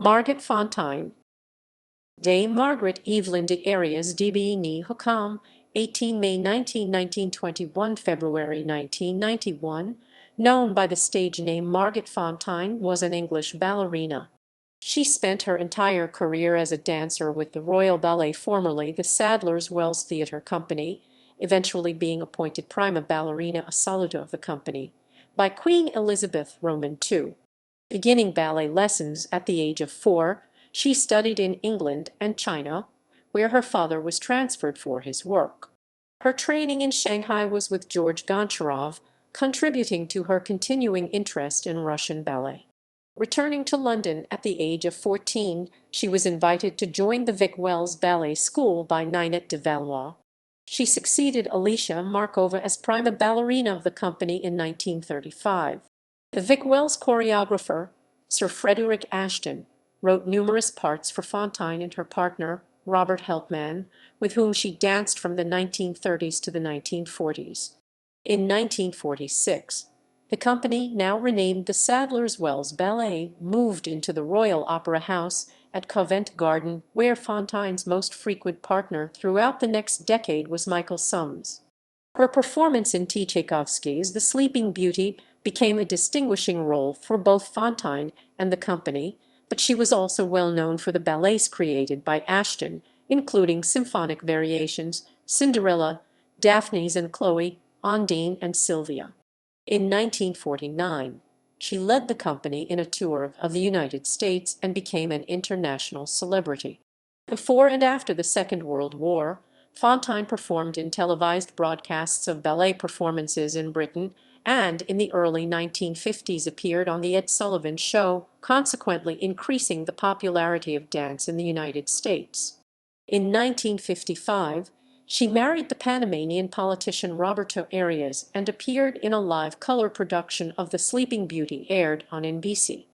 Margot Fonteyn, Dame Margaret Evelyn de Arias d'Aubigny Hookham, 18 May 1919 21 February 1991, known by the stage name Margot Fonteyn, was an English ballerina. She spent her entire career as a dancer with the Royal Ballet, formerly the Sadler's Wells Theatre Company, eventually being appointed prima ballerina assoluta of the company by Queen Elizabeth II. Beginning ballet lessons at the age of 4, she studied in England and China, where her father was transferred for his work. Her training in Shanghai was with George Goncharov, contributing to her continuing interest in Russian ballet. Returning to London at the age of 14, she was invited to join the Vic-Wells Ballet School by Ninette de Valois. She succeeded Alicia Markova as prima ballerina of the company in 1935. The Vic-Wells choreographer, Sir Frederick Ashton, wrote numerous parts for Fonteyn and her partner, Robert Helpmann, with whom she danced from the 1930s to the 1940s. In 1946, the company, now renamed the Sadler's Wells Ballet, moved into the Royal Opera House at Covent Garden, where Fonteyn's most frequent partner throughout the next decade was Michael Sums. Her performance in Tchaikovsky's The Sleeping Beauty became a distinguishing role for both Fonteyn and the company, but she was also well known for the ballets created by Ashton, including symphonic variations, Cinderella, Daphnis and Chloe, Ondine and Sylvia. In 1949, she led the company in a tour of the United States and became an international celebrity. Before and after the Second World War, Fonteyn performed in televised broadcasts of ballet performances in Britain, and in the early 1950s appeared on The Ed Sullivan Show, consequently increasing the popularity of dance in the United States. In 1955, she married the Panamanian politician Roberto Arias and appeared in a live color production of The Sleeping Beauty aired on NBC.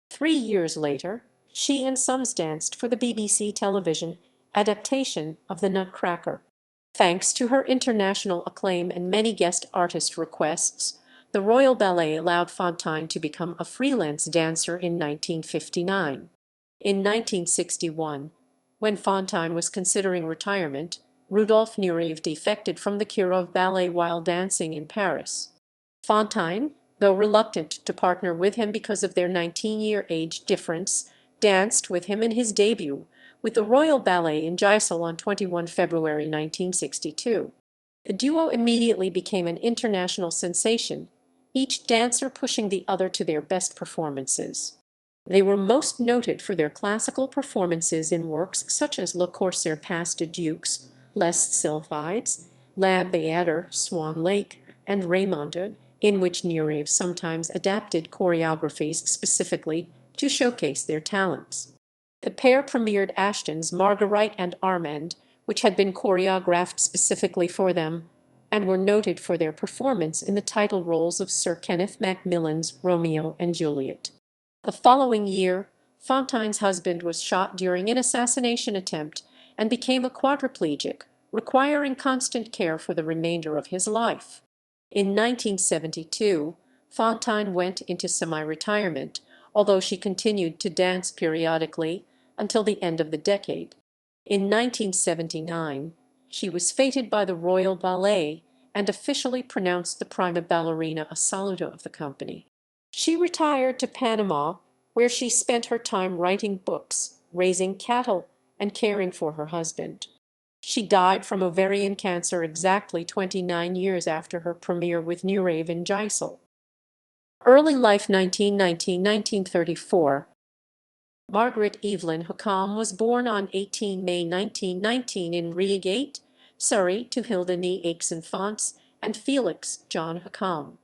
3 years later, she and Sums danced for the BBC television adaptation of The Nutcracker. Thanks to her international acclaim and many guest artist requests, the Royal Ballet allowed Fonteyn to become a freelance dancer in 1959. In 1961, when Fonteyn was considering retirement, Rudolf Nureyev defected from the Kirov Ballet while dancing in Paris. Fonteyn, though reluctant to partner with him because of their 19-year age difference, danced with him in his debut with the Royal Ballet in Giersel on 21 February 1962. The duo immediately became an international sensation, each dancer pushing the other to their best performances. They were most noted for their classical performances in works such as Le Corsaire Pas de Dukes, Les Sylphides, La Béater, Swan Lake, and Raymonde, in which Nureyev sometimes adapted choreographies specifically to showcase their talents. The pair premiered Ashton's Margaret and Armand, which had been choreographed specifically for them, and were noted for their performance in the title roles of Sir Kenneth Macmillan's Romeo and Juliet. The following year, Fonteyn's husband was shot during an assassination attempt and became a quadriplegic, requiring constant care for the remainder of his life. In 1972, Fonteyn went into semi-retirement, although she continued to dance periodically until the end of the decade. In 1979, she was feted by the Royal Ballet and officially pronounced the prima ballerina assoluta of the company. She retired to Panama, where she spent her time writing books, raising cattle, and caring for her husband. She died from ovarian cancer exactly 29 years after her premiere with Nureyev in Giersel. Early life 1919–1934. Margaret Evelyn Hookham was born on 18 May 1919 in Reigate, Surrey, to Hilda née Aitken Fontes and Felix John Hookham.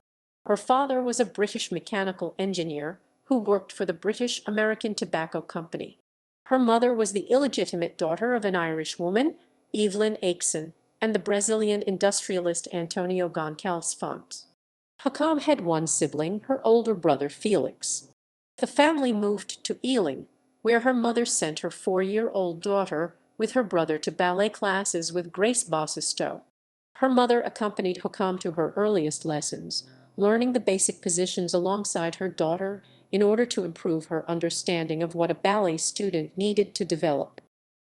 Her father was a British mechanical engineer who worked for the British American Tobacco Company. Her mother was the illegitimate daughter of an Irish woman, Evelyn Aitken, and the Brazilian industrialist Antonio Gonçalves Fontes. Hookham had one sibling, her older brother Felix. The family moved to Ealing, where her mother sent her 4-year-old daughter with her brother to ballet classes with Grace Bossistow. Her mother accompanied Hookham to her earliest lessons, learning the basic positions alongside her daughter in order to improve her understanding of what a ballet student needed to develop.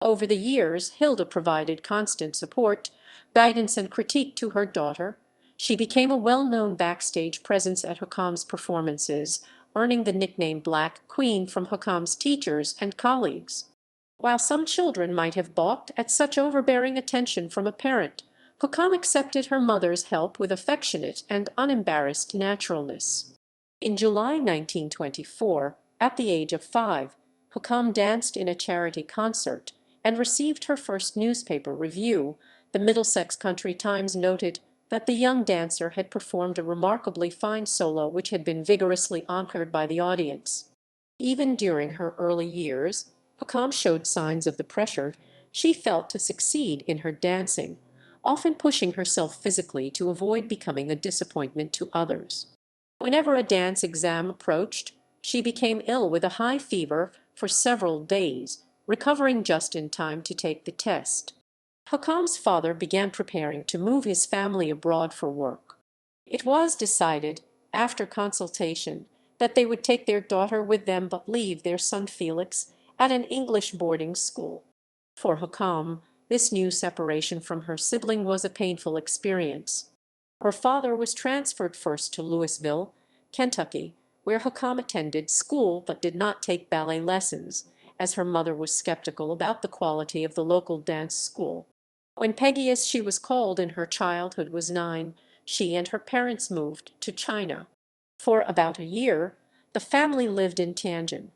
Over the years, Hilda provided constant support, guidance, and critique to her daughter. She became a well-known backstage presence at Hookham's performances, earning the nickname Black Queen from Hookham's teachers and colleagues. While some children might have balked at such overbearing attention from a parent, Hookham accepted her mother's help with affectionate and unembarrassed naturalness. In July 1924, at the age of 5, Hookham danced in a charity concert and received her first newspaper review. The Middlesex Country Times noted that the young dancer had performed a remarkably fine solo which had been vigorously encored by the audience. Even during her early years, Hookham showed signs of the pressure she felt to succeed in her dancing, often pushing herself physically to avoid becoming a disappointment to others. Whenever a dance exam approached, she became ill with a high fever for several days, recovering just in time to take the test. Hookham's father began preparing to move his family abroad for work. It was decided, after consultation, that they would take their daughter with them but leave their son Felix at an English boarding school. For Hookham, this new separation from her sibling was a painful experience. Her father was transferred first to Louisville, Kentucky, where Hookham attended school but did not take ballet lessons, as her mother was skeptical about the quality of the local dance school. When Peggy, as she was called in her childhood, was 9, she and her parents moved to China. For about a year, the family lived in Tianjin.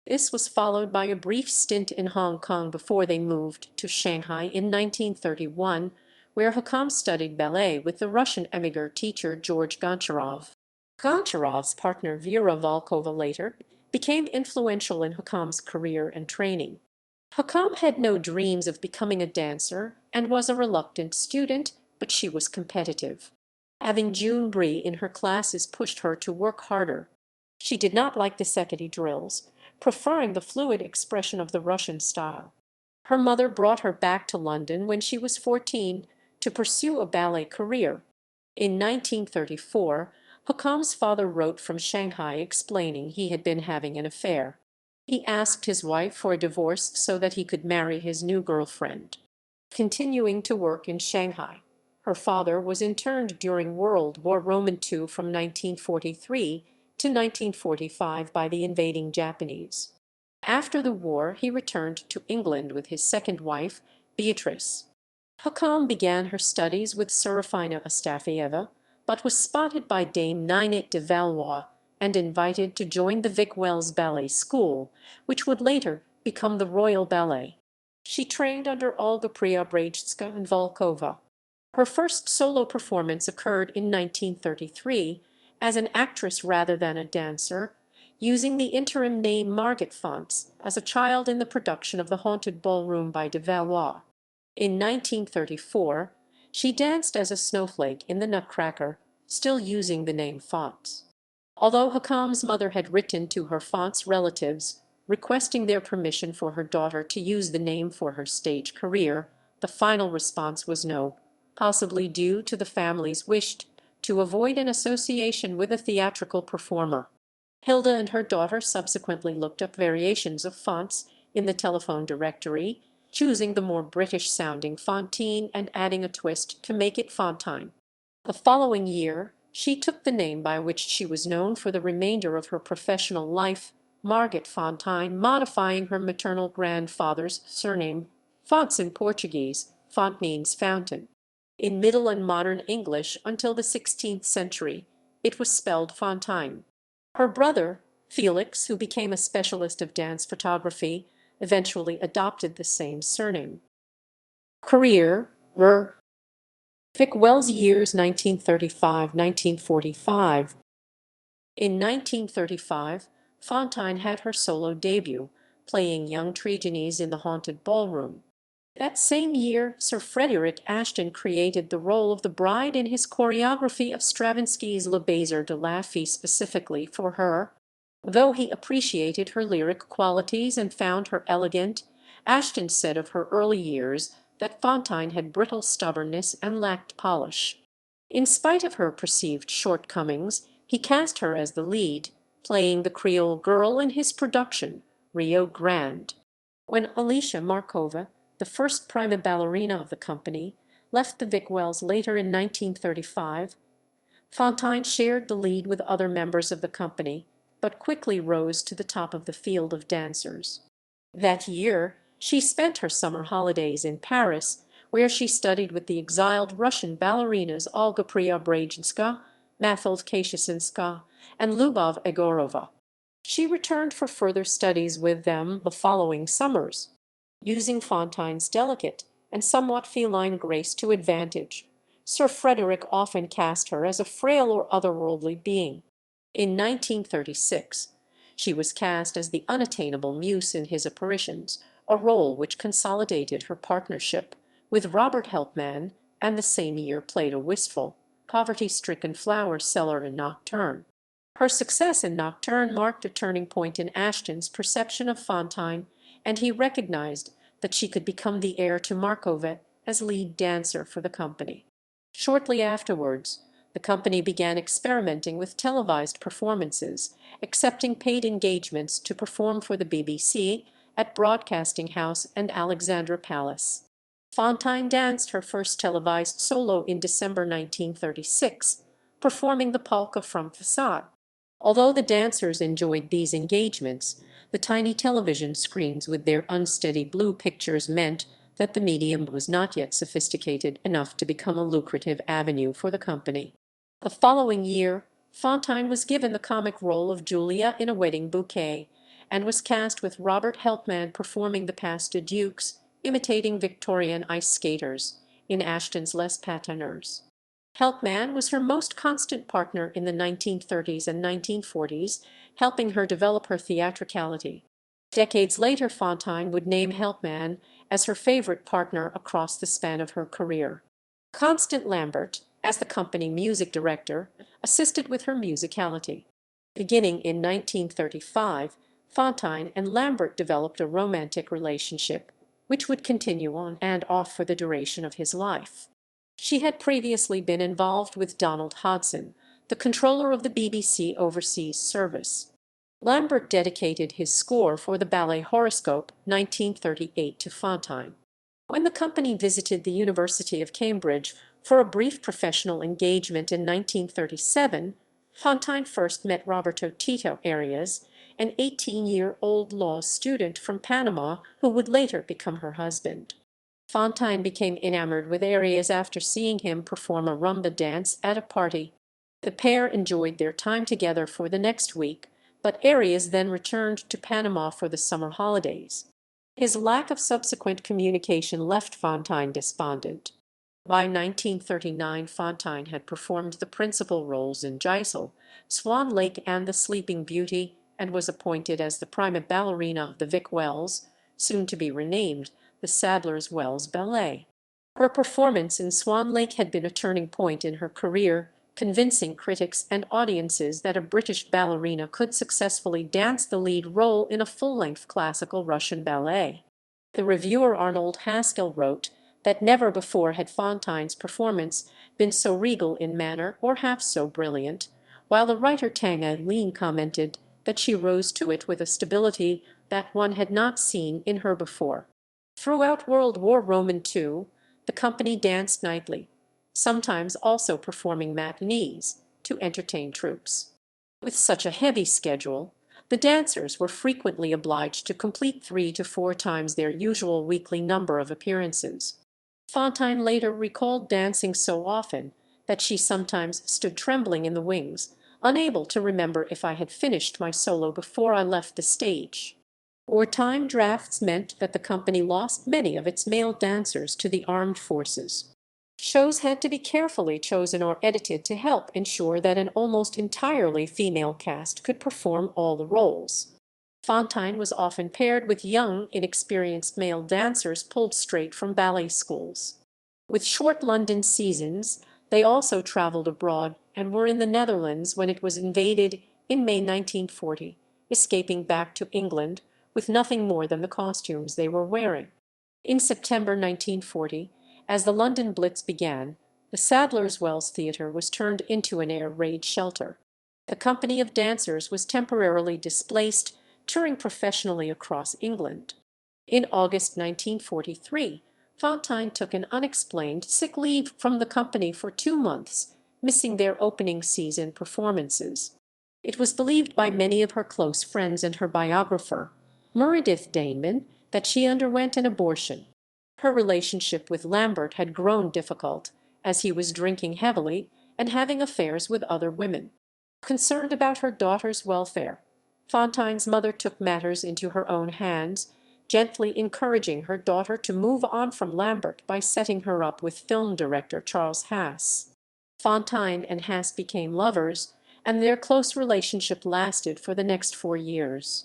This was followed by a brief stint in Hong Kong before they moved to Shanghai in 1931, where Hookham studied ballet with the Russian emigre teacher George Goncharov. Goncharov's partner Vera Volkova later became influential in Hookham's career and training. Hookham had no dreams of becoming a dancer and was a reluctant student, but she was competitive. Having June Brie in her classes pushed her to work harder. She did not like the secondary drills, preferring the fluid expression of the Russian style. Her mother brought her back to London when she was 14 to pursue a ballet career. In 1934, Hookham's father wrote from Shanghai explaining he had been having an affair. He asked his wife for a divorce so that he could marry his new girlfriend. Continuing to work in Shanghai, her father was interned during World War II from 1943 to 1945 by the invading Japanese. After the war, he returned to England with his second wife, Beatrice. Hookham began her studies with Serafina Astafieva, but was spotted by Dame Ninette de Valois and invited to join the Vic-Wells Ballet School, which would later become the Royal Ballet. She trained under Olga Preobrajtska and Volkova. Her first solo performance occurred in 1933 as an actress rather than a dancer, using the interim name Margot Fonteyn as a child in the production of The Haunted Ballroom by de Valois. In 1934, she danced as a snowflake in The Nutcracker, still using the name Fonteyn. Although Hookham's mother had written to her Fonteyn's relatives, requesting their permission for her daughter to use the name for her stage career, the final response was no, possibly due to the family's wish to avoid an association with a theatrical performer. Hilda and her daughter subsequently looked up variations of Fonteyn in the telephone directory, choosing the more British-sounding Fonteyn and adding a twist to make it Fonteyn. The following year, she took the name by which she was known for the remainder of her professional life, Margot Fonteyn, modifying her maternal grandfather's surname. Fontes in Portuguese, font means fountain. In Middle and Modern English until the 16th century, it was spelled Fonteyn. Her brother, Felix, who became a specialist of dance photography, eventually adopted the same surname. Career, Vic-Wells years 1935–1945. In 1935, Fonteyn had her solo debut, playing young Trigenes in The Haunted Ballroom. That same year, Sir Frederick Ashton created the role of the bride in his choreography of Stravinsky's Le Baiser de la Fille specifically for her. Though he appreciated her lyric qualities and found her elegant, Ashton said of her early years that Fonteyn had brittle stubbornness and lacked polish. In spite of her perceived shortcomings, he cast her as the lead, playing the Creole girl in his production, Rio Grande. When Alicia Markova, the first prima ballerina of the company, left the Vic-Wells later in 1935, Fonteyn shared the lead with other members of the company, but quickly rose to the top of the field of dancers. That year, she spent her summer holidays in Paris, where she studied with the exiled Russian ballerinas Olga Preobrazhenska, Mathild Kashisinska, and Lubov Egorova. She returned for further studies with them the following summers, using Fonteyn's delicate and somewhat feline grace to advantage. Sir Frederick often cast her as a frail or otherworldly being. In 1936, she was cast as the unattainable muse in his apparitions, a role which consolidated her partnership with Robert Helpmann, and the same year played a wistful, poverty-stricken flower seller in Nocturne. Her success in Nocturne marked a turning point in Ashton's perception of Fonteyn, and he recognized that she could become the heir to Markova as lead dancer for the company. Shortly afterwards, the company began experimenting with televised performances, accepting paid engagements to perform for the BBC at Broadcasting House and Alexandra Palace. Fonteyn danced her first televised solo in December 1936, performing the polka from Facade. Although the dancers enjoyed these engagements, the tiny television screens with their unsteady blue pictures meant that the medium was not yet sophisticated enough to become a lucrative avenue for the company. The following year, Fonteyn was given the comic role of Julia in A Wedding Bouquet, and was cast with Robert Helpmann performing the Pas de Deux, imitating Victorian ice skaters, in Ashton's Les Patineurs. Helpmann was her most constant partner in the 1930s and 1940s, helping her develop her theatricality. Decades later, Fonteyn would name Helpmann as her favorite partner across the span of her career. Constant Lambert, as the company music director, assisted with her musicality. Beginning in 1935, Fonteyn and Lambert developed a romantic relationship, which would continue on and off for the duration of his life. She had previously been involved with Donald Hodson, the controller of the BBC Overseas Service. Lambert dedicated his score for the ballet Horoscope 1938 to Fonteyn. When the company visited the University of Cambridge for a brief professional engagement in 1937, Fonteyn first met Roberto Tito Arias, an 18-year-old law student from Panama who would later become her husband. Fonteyn became enamored with Arias after seeing him perform a rumba dance at a party. The pair enjoyed their time together for the next week, but Arias then returned to Panama for the summer holidays. His lack of subsequent communication left Fonteyn despondent. By 1939, Fonteyn had performed the principal roles in Giselle, Swan Lake, and The Sleeping Beauty, and was appointed as the prima ballerina of the Vic-Wells, soon to be renamed the Sadler's Wells Ballet. Her performance in Swan Lake had been a turning point in her career, convincing critics and audiences that a British ballerina could successfully dance the lead role in a full-length classical Russian ballet. The reviewer Arnold Haskell wrote that never before had Fonteyn's performance been so regal in manner or half so brilliant, while the writer Tang Aileen commented that she rose to it with a stability that one had not seen in her before. Throughout World War II, the company danced nightly, sometimes also performing matinees, to entertain troops. With such a heavy schedule, the dancers were frequently obliged to complete 3 to 4 times their usual weekly number of appearances. Fonteyn later recalled dancing so often that she sometimes stood trembling in the wings, unable to remember if I had finished my solo before I left the stage. Wartime drafts meant that the company lost many of its male dancers to the armed forces. Shows had to be carefully chosen or edited to help ensure that an almost entirely female cast could perform all the roles. Fonteyn was often paired with young, inexperienced male dancers pulled straight from ballet schools. With short London seasons, they also traveled abroad and were in the Netherlands when it was invaded in May 1940, escaping back to England with nothing more than the costumes they were wearing. In September 1940, as the London Blitz began, the Sadler's Wells Theatre was turned into an air raid shelter. The company of dancers was temporarily displaced, touring professionally across England. In August 1943, Fonteyn took an unexplained sick leave from the company for 2 months, missing their opening season performances. It was believed by many of her close friends and her biographer, Meredith Daneman, that she underwent an abortion. Her relationship with Lambert had grown difficult, as he was drinking heavily and having affairs with other women. Concerned about her daughter's welfare, Fonteyn's mother took matters into her own hands, gently encouraging her daughter to move on from Lambert by setting her up with film director Charles Haas. Fonteyn and Haas became lovers, and their close relationship lasted for the next 4 years.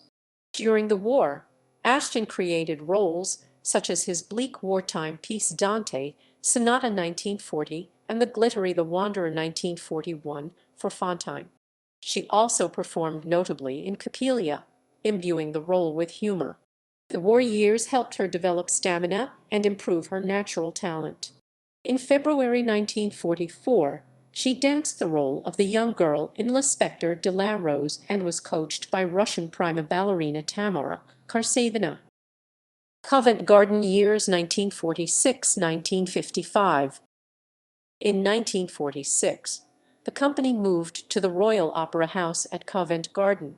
During the war, Ashton created roles such as his bleak wartime piece Dante, Sonata 1940, and The Glittery the Wanderer 1941 for Fonteyn. She also performed notably in Coppelia, imbuing the role with humor. The war years helped her develop stamina and improve her natural talent. In February 1944, she danced the role of the young girl in L'Inspecteur de la Rose and was coached by Russian prima ballerina Tamara Karsavina. Covent Garden years 1946–1955. In 1946, the company moved to the Royal Opera House at Covent Garden.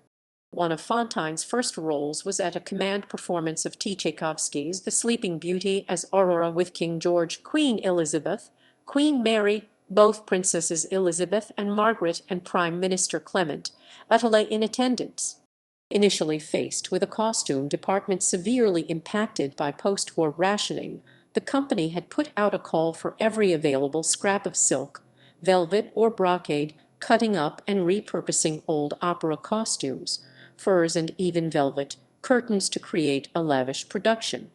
One of Fonteyn's first roles was at a command performance of Tchaikovsky's The Sleeping Beauty as Aurora with King George, Queen Elizabeth, Queen Mary, both Princesses Elizabeth and Margaret, and Prime Minister Clement Attlee in attendance. Initially faced with a costume department severely impacted by post-war rationing, the company had put out a call for every available scrap of silk, velvet, or brocade, cutting up and repurposing old opera costumes, furs, and even velvet curtains to create a lavish production.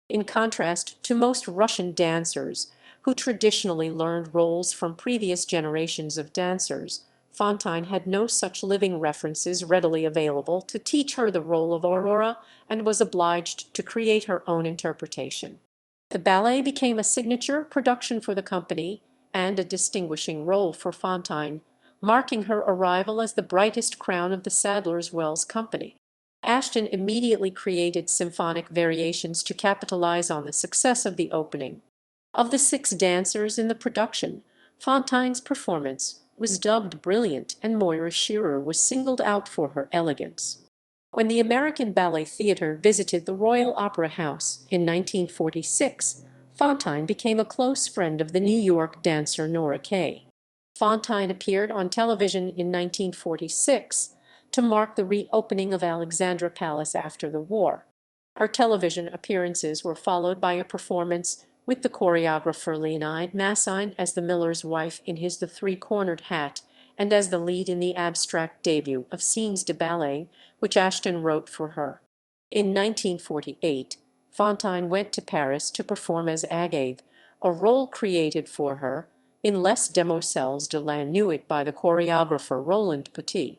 In contrast to most Russian dancers, who traditionally learned roles from previous generations of dancers, Fonteyn had no such living references readily available to teach her the role of Aurora, and was obliged to create her own interpretation. The ballet became a signature production for the company and a distinguishing role for Fonteyn, marking her arrival as the brightest crown of the Sadler's Wells Company. Ashton immediately created symphonic variations to capitalize on the success of the opening. Of the 6 dancers in the production, Fonteyn's performance was dubbed brilliant, and Moira Shearer was singled out for her elegance. When the American Ballet Theatre visited the Royal Opera House in 1946, Fonteyn became a close friend of the New York dancer Nora Kay. Fonteyn appeared on television in 1946 to mark the reopening of Alexandra Palace after the war. Her television appearances were followed by a performance with the choreographer Leonide Massine as the miller's wife in his The Three-Cornered Hat, and as the lead in the abstract debut of Scenes de Ballet, which Ashton wrote for her. In 1948, Fonteyn went to Paris to perform as Agave, a role created for her in Les Demoiselles de la Nuit by the choreographer Roland Petit.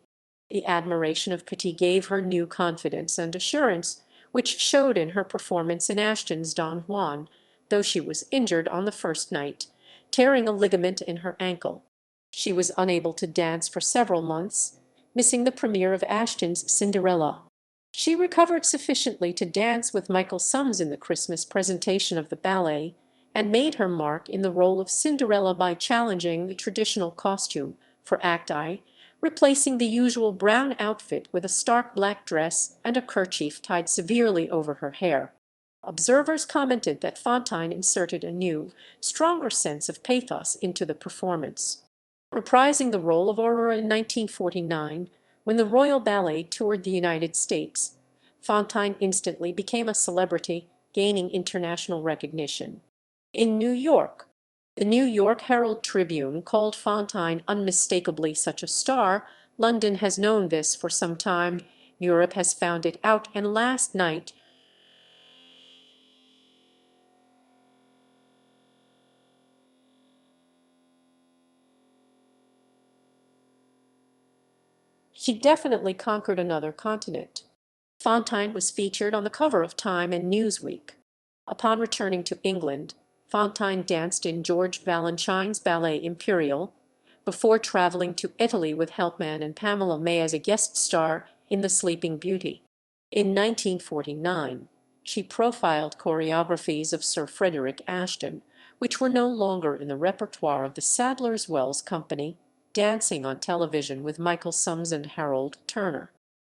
The admiration of Petit gave her new confidence and assurance, which showed in her performance in Ashton's Don Juan, though she was injured on the first night, tearing a ligament in her ankle. She was unable to dance for several months, missing the premiere of Ashton's Cinderella. She recovered sufficiently to dance with Michael Sums in the Christmas presentation of the ballet, and made her mark in the role of Cinderella by challenging the traditional costume for Act I, replacing the usual brown outfit with a stark black dress and a kerchief tied severely over her hair. Observers commented that Fonteyn inserted a new, stronger sense of pathos into the performance. Reprising the role of Aurora in 1949, when the Royal Ballet toured the United States, Fonteyn instantly became a celebrity, gaining international recognition. In New York, the New York Herald Tribune called Fonteyn unmistakably such a star. London has known this for some time. Europe has found it out, and last night she definitely conquered another continent. Fonteyn was featured on the cover of Time and Newsweek. Upon returning to England, Fonteyn danced in George Balanchine's ballet Imperial, before traveling to Italy with Helpmann and Pamela May as a guest star in The Sleeping Beauty. In 1949, she profiled choreographies of Sir Frederick Ashton, which were no longer in the repertoire of the Sadler's Wells Company, dancing on television with Michael Sums and Harold Turner.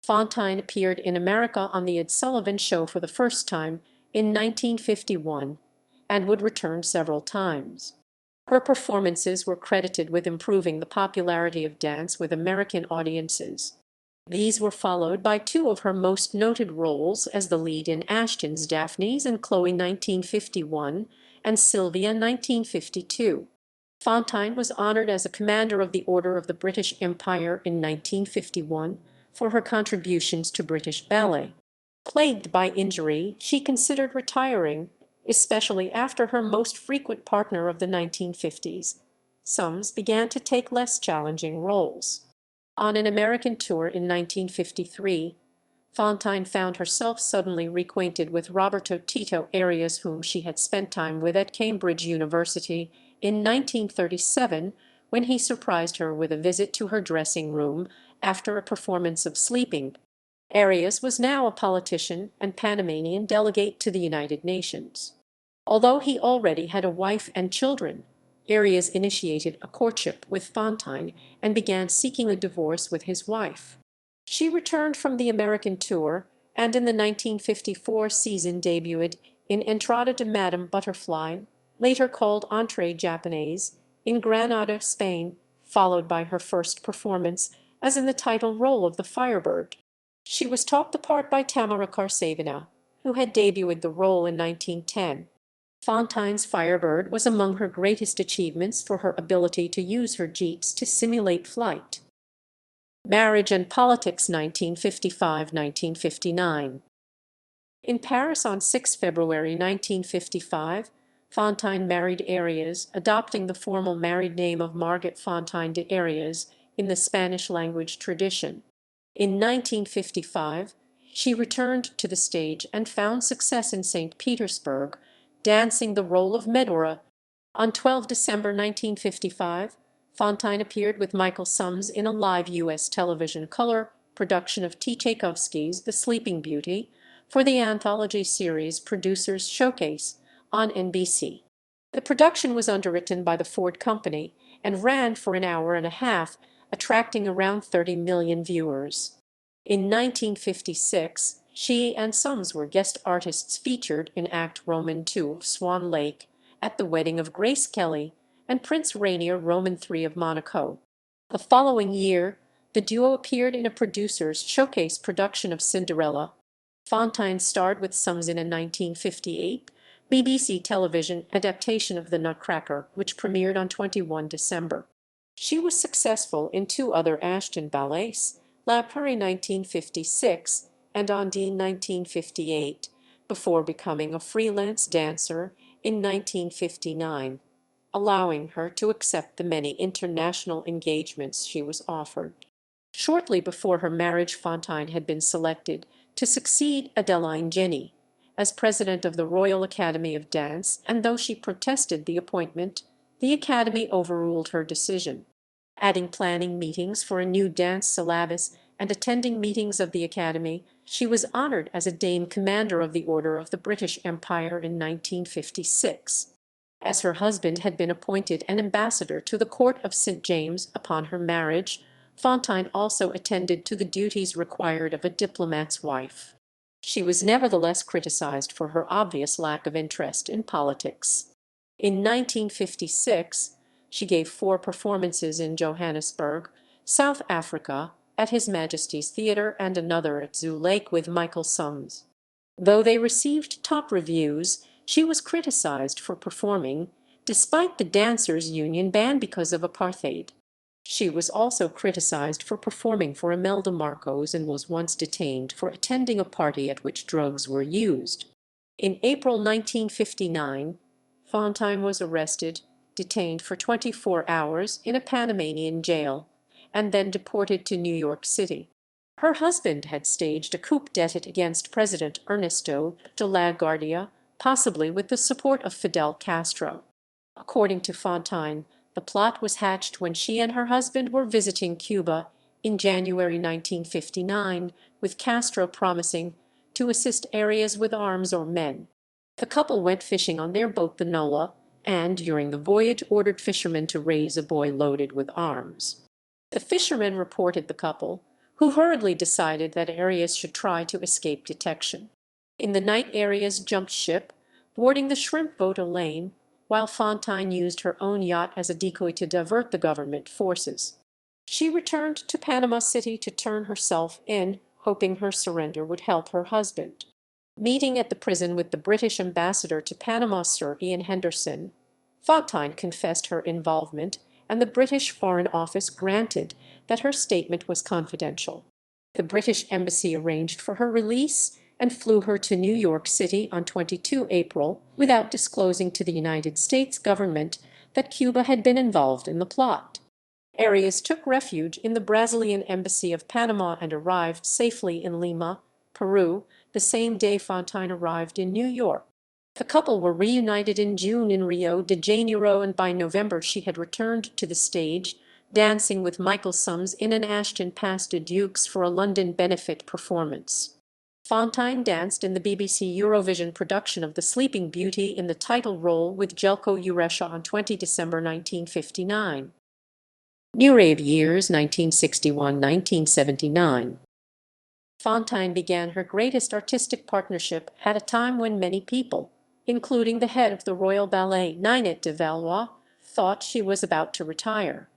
Fonteyn appeared in America on The Ed Sullivan Show for the first time in 1951 and would return several times. Her performances were credited with improving the popularity of dance with American audiences. These were followed by two of her most noted roles as the lead in Ashton's Daphnes and Chloe 1951 and Sylvia 1952. Fonteyn was honored as a Commander of the Order of the British Empire in 1951 for her contributions to British ballet. Plagued by injury, she considered retiring, especially after her most frequent partner of the 1950s, Sums, began to take less challenging roles. On an American tour in 1953, Fonteyn found herself suddenly reacquainted with Roberto Tito Arias, whom she had spent time with at Cambridge University in 1937, when he surprised her with a visit to her dressing room after a performance of Sleeping. Arias was now a politician and Panamanian delegate to the United Nations. Although he already had a wife and children, Arias initiated a courtship with Fonteyn and began seeking a divorce with his wife. She returned from the American tour and in the 1954 season debuted in Entrada de Madame Butterfly, later called Entrée Japonaise, in Granada, Spain, followed by her first performance as in the title role of the Firebird. She was taught the part by Tamara Karsavina, who had debuted the role in 1910. Fonteyn's Firebird was among her greatest achievements for her ability to use her jeets to simulate flight. Marriage and Politics 1955–1959. In Paris on 6 February 1955, Fonteyn married Arias, adopting the formal married name of Margot Fonteyn de Arias in the Spanish-language tradition. In 1955, she returned to the stage and found success in St. Petersburg, dancing the role of Medora. On 12 December 1955, Fonteyn appeared with Michael Sums in a live U.S. television color production of T. Tchaikovsky's The Sleeping Beauty for the anthology series Producers Showcase on NBC. The production was underwritten by the Ford Company and ran for an hour and a half, attracting around 30 million viewers. In 1956, she and Sums were guest artists featured in Act Roman II of Swan Lake, at the wedding of Grace Kelly and Prince Rainier Roman III of Monaco. The following year, the duo appeared in a Producers Showcase production of Cinderella. Fonteyn starred with Sums in a 1958 BBC television adaptation of The Nutcracker, which premiered on 21 December. She was successful in two other Ashton ballets, La Prairie 1956 and Ondine 1958, before becoming a freelance dancer in 1959, allowing her to accept the many international engagements she was offered. Shortly before her marriage, Fonteyn had been selected to succeed Adeline Jenny as president of the Royal Academy of Dance, and though she protested the appointment, the Academy overruled her decision. Adding planning meetings for a new dance syllabus and attending meetings of the Academy, she was honored as a Dame Commander of the Order of the British Empire in 1956. As her husband had been appointed an ambassador to the court of St. James upon her marriage, Fonteyn also attended to the duties required of a diplomat's wife. She was nevertheless criticized for her obvious lack of interest in politics. In 1956, she gave 4 performances in Johannesburg, South Africa, at His Majesty's Theatre and another at Zoo Lake with Michael Sums. Though they received top reviews, she was criticized for performing, despite the Dancers' Union ban because of apartheid. She was also criticized for performing for Imelda Marcos and was once detained for attending a party at which drugs were used. In April 1959, Fonteyn was arrested, detained for 24 hours in a Panamanian jail, and then deported to New York City. Her husband had staged a coup d'état against President Ernesto de la Guardia, possibly with the support of Fidel Castro. According to Fonteyn, The plot was hatched when she and her husband were visiting Cuba in January 1959, with Castro promising to assist Arias with arms or men. The couple went fishing on their boat, the Nola, and during the voyage ordered fishermen to raise a buoy loaded with arms. The fishermen reported the couple, who hurriedly decided that Arias should try to escape detection. In the night Arias jumped ship, boarding the shrimp boat Elaine, while Fonteyn used her own yacht as a decoy to divert the government forces. She returned to Panama City to turn herself in, hoping her surrender would help her husband. Meeting at the prison with the British ambassador to Panama, Sir Ian Henderson, Fonteyn confessed her involvement, and the British Foreign Office granted that her statement was confidential. The British Embassy arranged for her release and flew her to New York City on 22 April without disclosing to the United States government that Cuba had been involved in the plot. Arias took refuge in the Brazilian Embassy of Panama and arrived safely in Lima, Peru, the same day Fonteyn arrived in New York. The couple were reunited in June in Rio de Janeiro, and by November she had returned to the stage, dancing with Michael Sums in an Ashton Pas de Dukes for a London benefit performance. Fonteyn danced in the BBC Eurovision production of The Sleeping Beauty in the title role with Jelko Jureša on 20 December 1959. New Rave years 1961–1979. Fonteyn began her greatest artistic partnership at a time when many people, including the head of the Royal Ballet, Ninette de Valois, thought she was about to retire.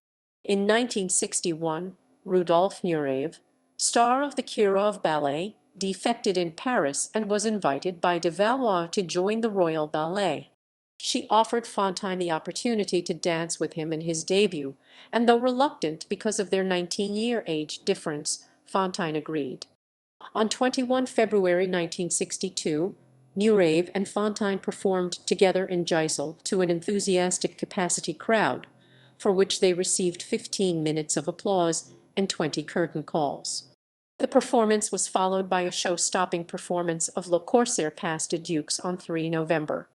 In 1961, Rudolf Nureyev, star of the Kirov Ballet, defected in Paris and was invited by de Valois to join the Royal Ballet. She offered Fonteyn the opportunity to dance with him in his debut, and though reluctant because of their 19-year age difference, Fonteyn agreed. On 21 February 1962, Nureyev and Fonteyn performed together in Gijssel to an enthusiastic capacity crowd, for which they received 15 minutes of applause and 20 curtain calls. The performance was followed by a show-stopping performance of Le Corsaire Pas de Dukes on 3 November.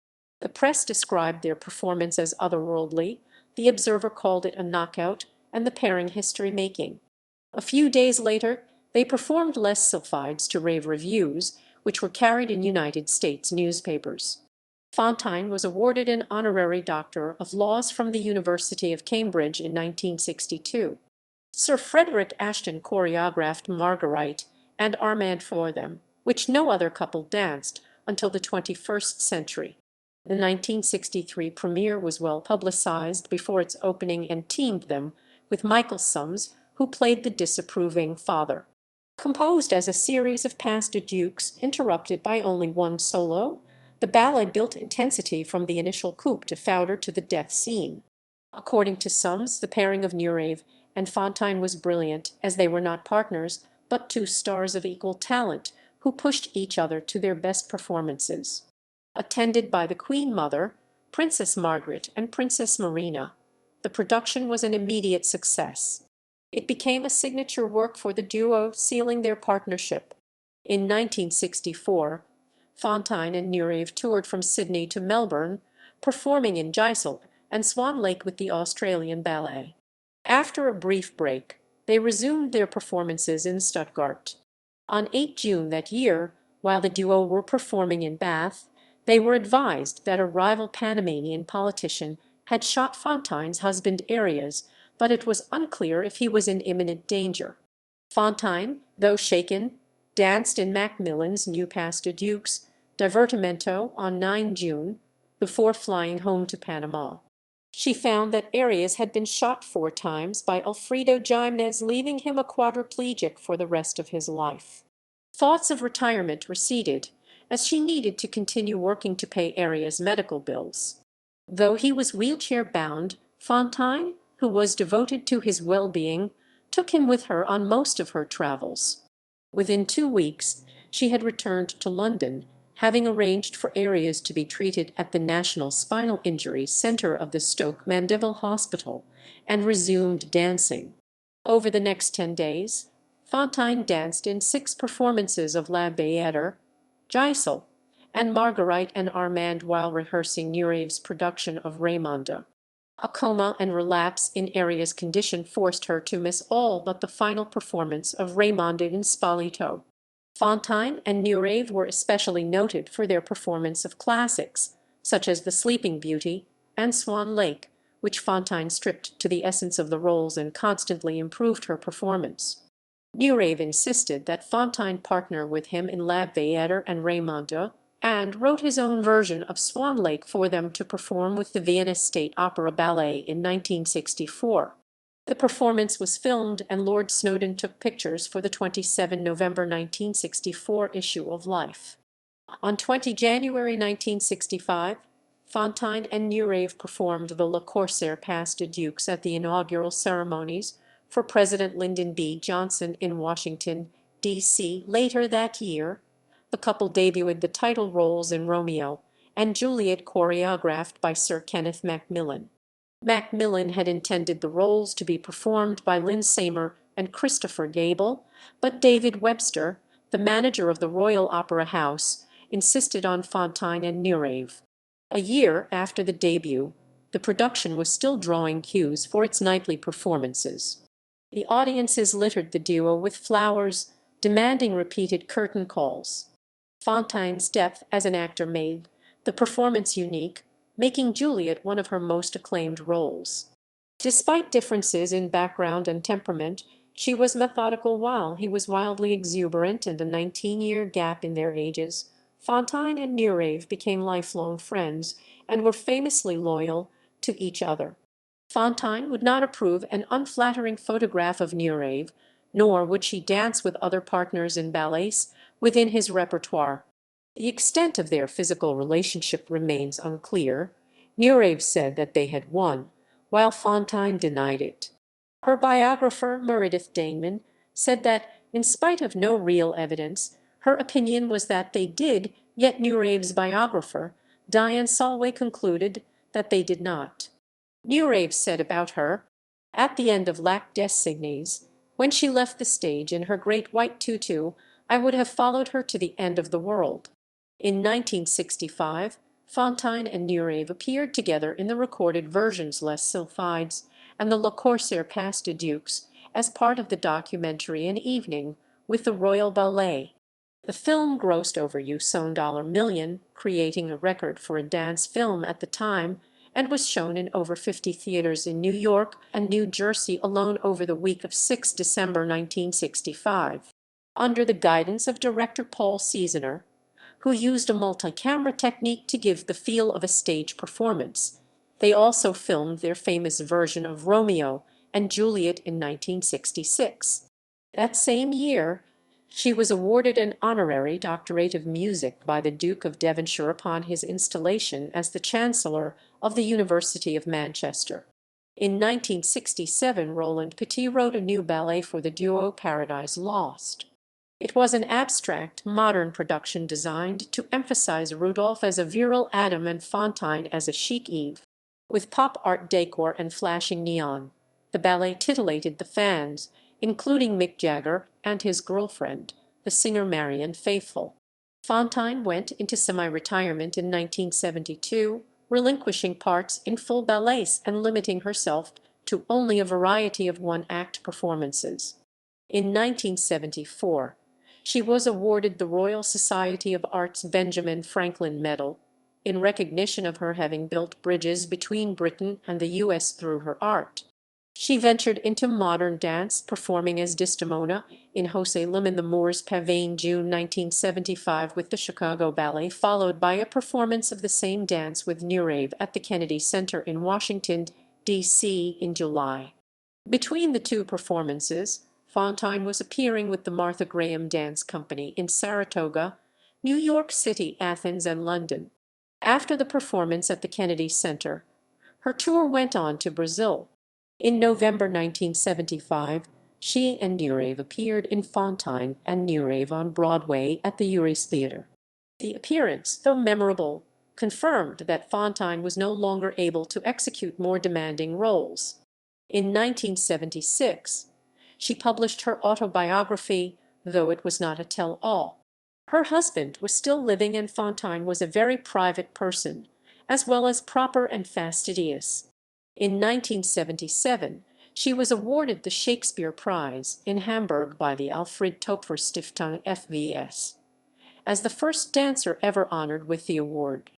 The press described their performance as otherworldly, the Observer called it a knockout, and the pairing history-making. A few days later, they performed Les Sylphides to rave reviews, which were carried in United States newspapers. Fonteyn was awarded an honorary Doctor of Laws from the University of Cambridge in 1962. Sir Frederick Ashton choreographed Margaret and Armand for them, which no other couple danced until the 21st century. The 1963 premiere was well publicized before its opening and teamed them with Michael Sums, who played the disapproving father. Composed as a series of Pas de Dukes interrupted by only one solo, the ballet built intensity from the initial coup de foudre to the death scene. According to Sums, the pairing of Nureyev and Fonteyn was brilliant, as they were not partners, but two stars of equal talent, who pushed each other to their best performances. Attended by the Queen Mother, Princess Margaret, and Princess Marina, the production was an immediate success. It became a signature work for the duo, sealing their partnership. In 1964, Fonteyn and Nureyev toured from Sydney to Melbourne, performing in Gijssel and Swan Lake with the Australian Ballet. After a brief break, they resumed their performances in Stuttgart. On 8 June that year, while the duo were performing in Bath, they were advised that a rival Panamanian politician had shot Fonteyn's husband Arias, but it was unclear if he was in imminent danger. Fonteyn, though shaken, danced in Macmillan's new Pas de Dukes Divertimento on 9 June, before flying home to Panama. She found that Arias had been shot 4 times by Alfredo Jimenez, leaving him a quadriplegic for the rest of his life. Thoughts of retirement receded, as she needed to continue working to pay Arias' medical bills. Though he was wheelchair-bound, Fonteyn, who was devoted to his well-being, took him with her on most of her travels. Within 2 weeks, she had returned to London, having arranged for Arias to be treated at the National Spinal Injury Centre of the Stoke Mandeville Hospital, and resumed dancing. Over the next 10 days, Fonteyn danced in 6 performances of La Bayadère, Gijssel, and Margaret and Armand while rehearsing Nureyev's production of Raymonde. A coma and relapse in Arias' condition forced her to miss all but the final performance of Raymond in Spalito. Fonteyn and Nureyev were especially noted for their performance of classics, such as The Sleeping Beauty and Swan Lake, which Fonteyn stripped to the essence of the roles and constantly improved her performance. Nureyev insisted that Fonteyn partner with him in La Villette and Raymond, and wrote his own version of Swan Lake for them to perform with the Vienna State Opera Ballet in 1964. The performance was filmed and Lord Snowdon took pictures for the 27 November 1964 issue of Life. On 20 January 1965, Fonteyn and Nureyev performed the Le Corsaire Pas de Dukes at the inaugural ceremonies for President Lyndon B. Johnson in Washington, D.C. Later that year, the couple debuted the title roles in Romeo and Juliet, choreographed by Sir Kenneth Macmillan. Macmillan had intended the roles to be performed by Lynn Seymour and Christopher Gable, but David Webster, the manager of the Royal Opera House, insisted on Fonteyn and Nureyev. A year after the debut, the production was still drawing cues for its nightly performances. The audiences littered the duo with flowers, demanding repeated curtain calls. Fonteyn's depth as an actor made the performance unique, making Juliet one of her most acclaimed roles. Despite differences in background and temperament, she was methodical while he was wildly exuberant, and a 19-year gap in their ages, Fonteyn and Nureyev became lifelong friends and were famously loyal to each other. Fonteyn would not approve an unflattering photograph of Nureyev, nor would she dance with other partners in ballets within his repertoire. The extent of their physical relationship remains unclear. Nureyev said that they had won, while Fonteyn denied it. Her biographer, Meredith Daneman, said that, in spite of no real evidence, her opinion was that they did, yet Nureyev's biographer, Diane Solway, concluded that they did not. Nureyev said about her, "At the end of Lac des Cygnes, when she left the stage in her great white tutu, I would have followed her to the end of the world." In 1965, Fonteyn and Nureyev appeared together in the recorded versions Les Sylphides and the Le Corsaire Pas de Dukes as part of the documentary An Evening with the Royal Ballet. The film grossed over $1 million, creating a record for a dance film at the time, and was shown in over 50 theaters in New York and New Jersey alone over the week of 6 December 1965. Under the guidance of director Paul Seasoner, who used a multi-camera technique to give the feel of a stage performance, they also filmed their famous version of Romeo and Juliet in 1966. That same year, she was awarded an honorary doctorate of music by the Duke of Devonshire upon his installation as the Chancellor of the University of Manchester. In 1967, Roland Petit wrote a new ballet for the duo, Paradise Lost. It was an abstract, modern production designed to emphasize Rudolph as a virile Adam and Fonteyn as a chic Eve. With pop art decor and flashing neon, the ballet titillated the fans, including Mick Jagger and his girlfriend, the singer Marianne Faithfull. Fonteyn went into semi-retirement in 1972, relinquishing parts in full ballets and limiting herself to only a variety of one-act performances. In 1974, she was awarded the Royal Society of Art's Benjamin Franklin Medal, in recognition of her having built bridges between Britain and the U.S. through her art. She ventured into modern dance, performing as Desdemona in José Limón the Moor's Pavane June 1975 with the Chicago Ballet, followed by a performance of the same dance with Nureyev at the Kennedy Center in Washington, D.C. in July. Between the two performances, Fonteyn was appearing with the Martha Graham Dance Company in Saratoga, New York City, Athens, and London. After the performance at the Kennedy Center, her tour went on to Brazil. In November 1975, she and Nureyev appeared in Fonteyn and Nureyev on Broadway at the Uris Theatre. The appearance, though memorable, confirmed that Fonteyn was no longer able to execute more demanding roles. In 1976, she published her autobiography, though it was not a tell-all. Her husband was still living, and Fonteyn was a very private person, as well as proper and fastidious. In 1977, she was awarded the Shakespeare Prize in Hamburg by the Alfred Topfer Stiftung FVS, as the first dancer ever honored with the award.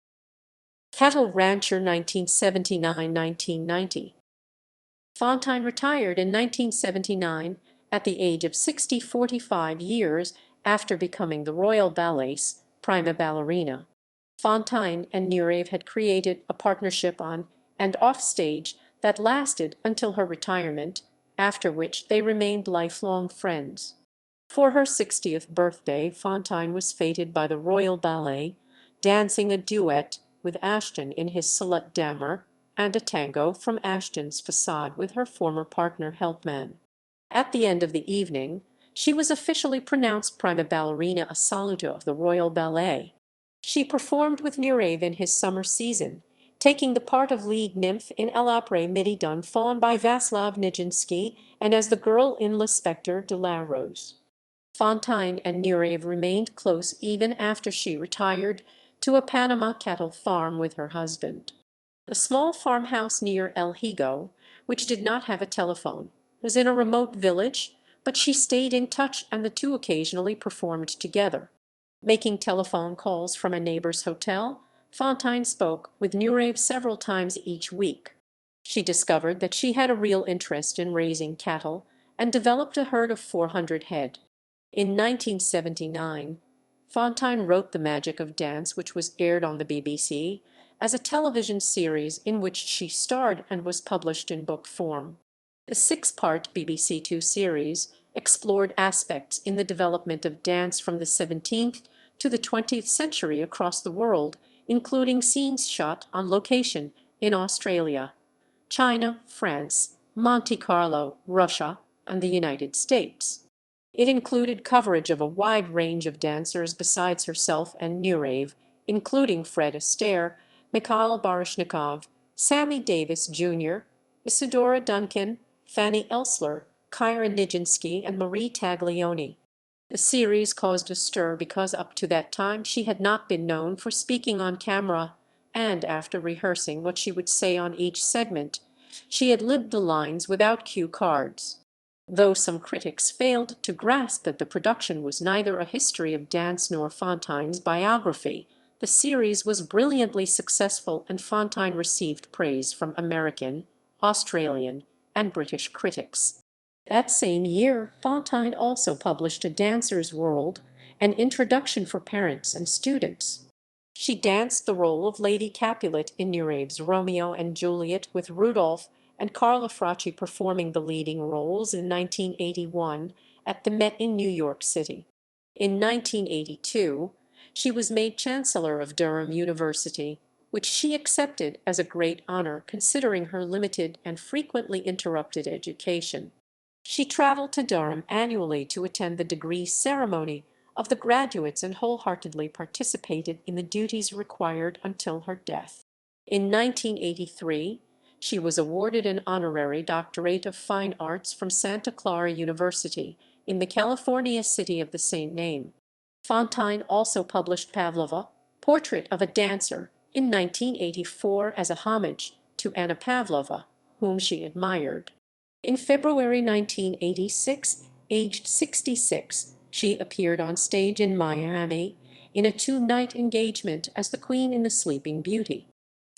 Cattle Rancher 1979–1990. Fonteyn retired in 1979 at the age of 45 years after becoming the Royal Ballet's prima ballerina. Fonteyn and Nureyev had created a partnership on and off stage that lasted until her retirement, after which they remained lifelong friends. For her 60th birthday, Fonteyn was feted by the Royal Ballet, dancing a duet with Ashton in his Salut d'Amour, and a tango from Ashton's Facade with her former partner Helpmann. At the end of the evening, she was officially pronounced prima ballerina assoluta of the Royal Ballet. She performed with Nureyev in his summer season, taking the part of lead nymph in L'Après Midi d'un Faun by Vaslav Nijinsky and as the girl in Le Spectre de la Rose. Fonteyn and Nureyev remained close even after she retired to a Panama cattle farm with her husband. The small farmhouse near El Higo, which did not have a telephone, was in a remote village, but she stayed in touch and the two occasionally performed together. Making telephone calls from a neighbor's hotel, Fonteyn spoke with Nureyev several times each week. She discovered that she had a real interest in raising cattle and developed a herd of 400 head. In 1979, Fonteyn wrote The Magic of Dance, which was aired on the BBC as a television series in which she starred and was published in book form. The six-part BBC Two series explored aspects in the development of dance from the 17th to the 20th century across the world, including scenes shot on location in Australia, China, France, Monte Carlo, Russia, and the United States. It included coverage of a wide range of dancers besides herself and Nureyev, including Fred Astaire, Mikhail Baryshnikov, Sammy Davis Jr., Isadora Duncan, Fanny Elsler, Kyra Nijinsky, and Marie Taglioni. The series caused a stir because up to that time she had not been known for speaking on camera, and after rehearsing what she would say on each segment, she had lived the lines without cue cards. Though some critics failed to grasp that the production was neither a history of dance nor Fonteyn's biography, the series was brilliantly successful and Fonteyn received praise from American, Australian, and British critics. That same year, Fonteyn also published A Dancer's World, an introduction for parents and students. She danced the role of Lady Capulet in Nureyev's Romeo and Juliet, with Rudolph and Carla Fracci performing the leading roles in 1981 at the Met in New York City. In 1982, she was made Chancellor of Durham University, which she accepted as a great honor considering her limited and frequently interrupted education. She traveled to Durham annually to attend the degree ceremony of the graduates and wholeheartedly participated in the duties required until her death. In 1983, she was awarded an honorary doctorate of fine arts from Santa Clara University in the California city of the same name. Fonteyn also published Pavlova, Portrait of a Dancer, in 1984 as a homage to Anna Pavlova, whom she admired. In February 1986, aged 66, she appeared on stage in Miami in a two-night engagement as the Queen in The Sleeping Beauty.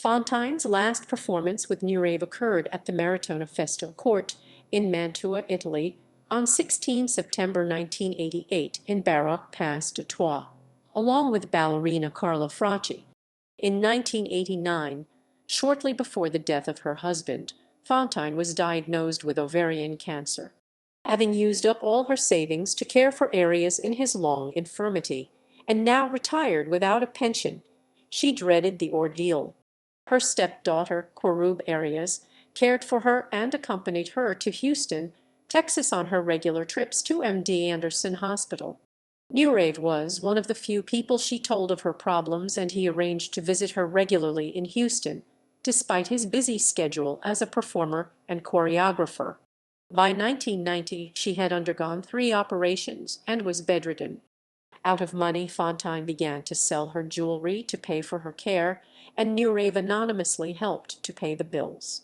Fonteyn's last performance with Nureyev occurred at the Maratona Festo Court in Mantua, Italy, on 16 September 1988 in Baroque Pass de Troyes, along with ballerina Carla Fracci. In 1989, shortly before the death of her husband, Fonteyn was diagnosed with ovarian cancer. Having used up all her savings to care for Arias in his long infirmity, and now retired without a pension, she dreaded the ordeal. Her stepdaughter, Querub Arias, cared for her and accompanied her to Houston, Texas on her regular trips to MD Anderson Hospital. Nureyev was one of the few people she told of her problems, and he arranged to visit her regularly in Houston, despite his busy schedule as a performer and choreographer. By 1990, she had undergone 3 operations and was bedridden. Out of money, Fonteyn began to sell her jewelry to pay for her care, and Nureyev anonymously helped to pay the bills.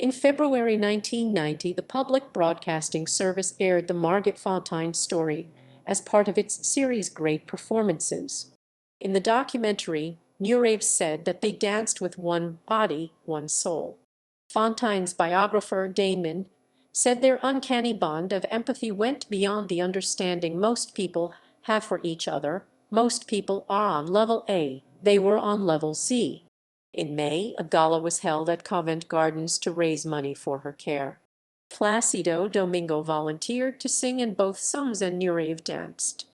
In February 1990, the Public Broadcasting Service aired the Margot Fonteyn story as part of its series Great Performances. In the documentary, Nureyev said that they danced with one body, one soul. Fonteyn's biographer, Damon, said their uncanny bond of empathy went beyond the understanding most people have for each other. Most people are on level A, they were on level C. In May, a gala was held at Covent Gardens to raise money for her care. Placido Domingo volunteered to sing and both songs and Nureyev danced.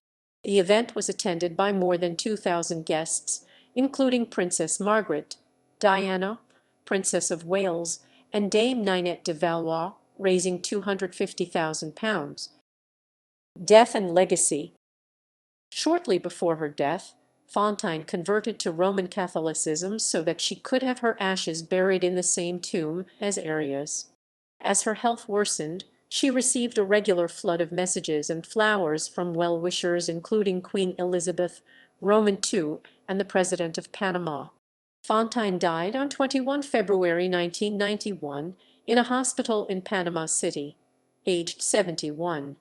The event was attended by more than 2,000 guests, including Princess Margaret, Diana, Princess of Wales, and Dame Ninette de Valois, raising £250,000. Death and legacy. Shortly before her death, Fonteyn converted to Roman Catholicism so that she could have her ashes buried in the same tomb as Arias. As her health worsened, she received a regular flood of messages and flowers from well-wishers including Queen Elizabeth, Roman II, and the President of Panama. Fonteyn died on 21 February 1991 in a hospital in Panama City, aged 71,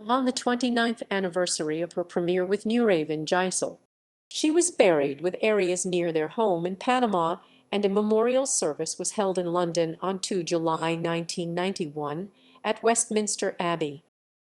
on the 29th anniversary of her premiere with Nureyev in Gysel. She was buried with Arias near their home in Panama, and a memorial service was held in London on 2 July 1991 at Westminster Abbey.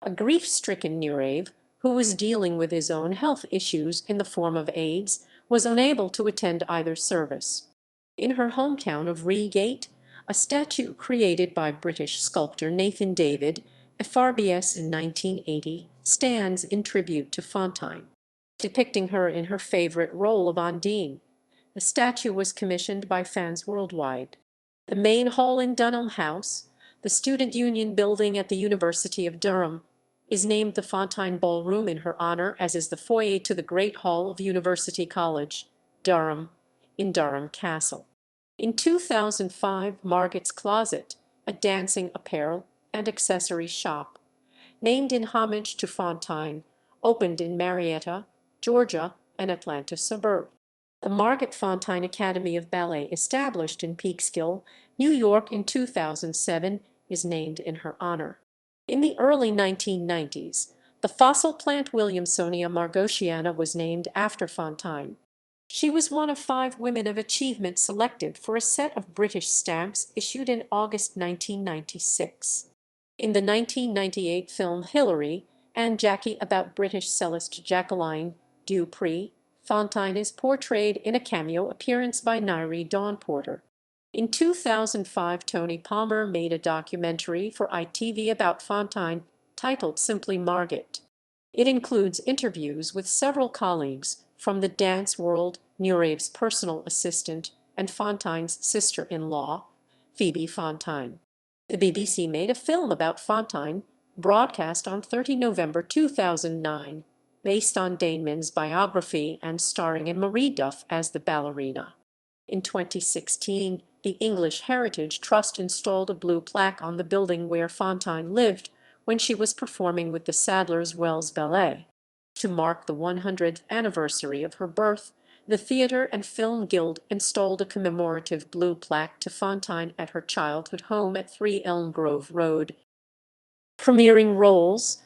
A grief-stricken Nureyev, who was dealing with his own health issues in the form of AIDS, was unable to attend either service. In her hometown of Reigate, a statue created by British sculptor Nathan David, FRBS in 1980, stands in tribute to Fonteyn, depicting her in her favorite role of Ondine. The statue was commissioned by fans worldwide. The main hall in Dunham House, the student union building at the University of Durham, is named the Fonteyn Ballroom in her honor, as is the foyer to the Great Hall of University College, Durham, in Durham Castle. In 2005, Margot's Closet, a dancing apparel and accessory shop, named in homage to Fonteyn, opened in Marietta, Georgia, an Atlanta suburb. The Margot Fonteyn Academy of Ballet, established in Peekskill, New York in 2007, is named in her honor. In the early 1990s, the fossil plant Williamsonia margotiana was named after Fonteyn. She was one of 5 women of achievement selected for a set of British stamps issued in August 1996. In the 1998 film Hilary and Jackie about British cellist Jacqueline du Pré, Fonteyn is portrayed in a cameo appearance by Nairi Dawn Porter. In 2005, Tony Palmer made a documentary for ITV about Fonteyn titled simply Margot. It includes interviews with several colleagues from the dance world, Nureyev's personal assistant, and Fonteyn's sister-in-law, Phoebe Fonteyn. The BBC made a film about Fonteyn, broadcast on 30 November 2009, based on Damon's biography and starring Anne-Marie Duff as the ballerina. In 2016, the English Heritage Trust installed a blue plaque on the building where Fonteyn lived when she was performing with the Sadler's Wells Ballet. To mark the 100th anniversary of her birth, the Theatre and Film Guild installed a commemorative blue plaque to Fonteyn at her childhood home at 3 Elm Grove Road. Premiering roles: